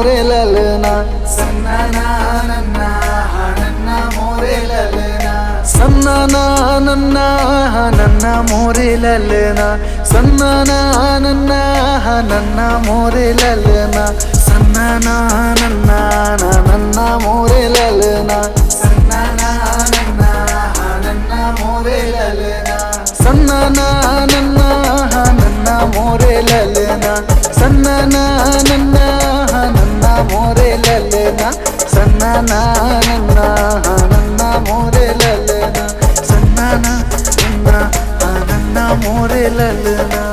मोरे ललना सन्ना ना नन्ना हा नन्ना मोरे ललना सन्ना ना नन्ना हा नन्ना मोरे ललना सन्ना ना नन्ना हा नन्ना मोरे ललना सन्ना ना नन्ना ना नन्ना मोरे ललना सन्ना ना नन्ना हा नन्ना मोरे ललना सन्ना ना नन्ना हा नन्ना मोरे ललना सन्ना ना नन्ना हा नन्ना मोरे ललना सन्ना ना नन्ना हा नन्ना मोरे ललना सन्ना ना नन्ना हा नन्ना मोरे ललना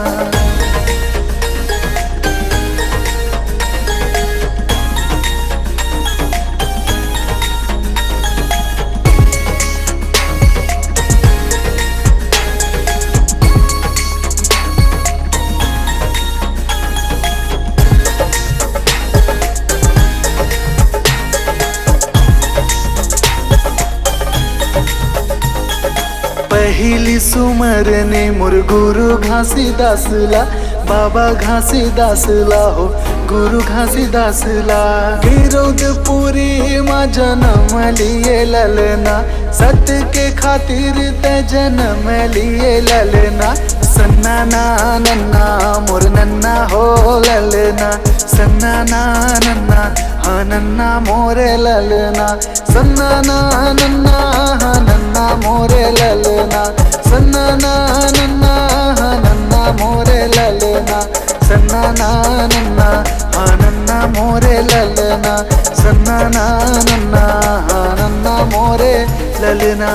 पहिली सुमरने मोर गुरु घासीदासला बाबा घासीदासला हो गुरु घासीदासला विरोधपुरी मा जन्म लिए ललना सत्य के खातिर ते जन्म लिए ललना सन्ना ना नन्ना मोर नन्ना हो ललना सन्ना ना नन्ना हा नन्ना मोरे ललना सन्ना ना नन्ना हा नन्ना मोरे ललना सन्ना ना नन्ना हा नन्ना मोरे ललना सन्ना ना नन्ना हा नन्ना मोरे ललना सन्ना ना नन्ना हा नन्ना मोरे ललना।